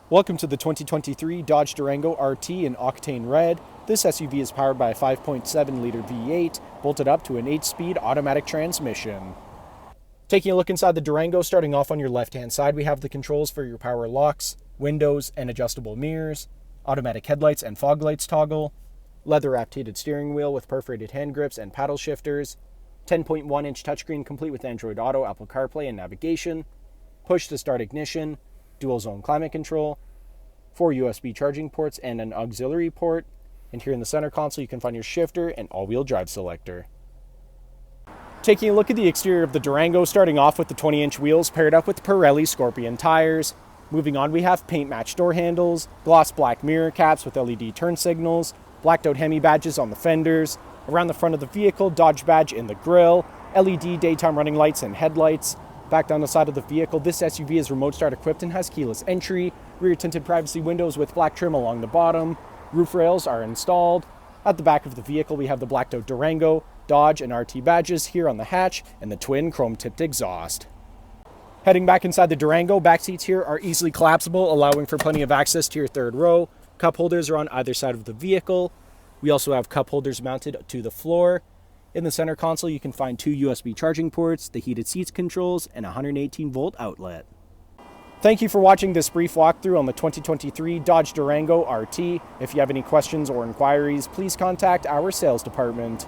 Welcome to the 2023 Dodge Durango RT in Octane Red. This SUV is powered by a 5.7-liter V8, bolted up to an 8-speed automatic transmission. Taking a look inside the Durango, starting off on your left-hand side, we have the controls for your power locks, windows and adjustable mirrors, automatic headlights and fog lights toggle, leather-wrapped heated steering wheel with perforated hand grips and paddle shifters, 10.1-inch touchscreen complete with Android Auto, Apple CarPlay and navigation, push-to-start ignition, dual-zone climate control, 4 USB charging ports and an auxiliary port, and here in the center console you can find your shifter and all-wheel drive selector. Taking a look at the exterior of the Durango, starting off with the 20-inch wheels paired up with Pirelli Scorpion tires. Moving on, we have paint-matched door handles, gloss black mirror caps with LED turn signals, blacked-out Hemi badges on the fenders, around the front of the vehicle, Dodge badge in the grille, LED daytime running lights and headlights. Back down the side of the vehicle, this SUV is remote start equipped and has keyless entry, rear tinted privacy windows with black trim along the bottom, roof rails are installed. At the back of the vehicle, we have the blacked out Durango, Dodge, and RT badges here on the hatch, and the twin chrome tipped exhaust. Heading back inside the Durango, back seats here are easily collapsible, allowing for plenty of access to your third row. Cup holders are on either side of the vehicle. We also have cup holders mounted to the floor. In the center console, you can find 2 USB charging ports, the heated seats controls, and a 118-volt outlet. Thank you for watching this brief walkthrough on the 2023 Dodge Durango RT. If you have any questions or inquiries, please contact our sales department.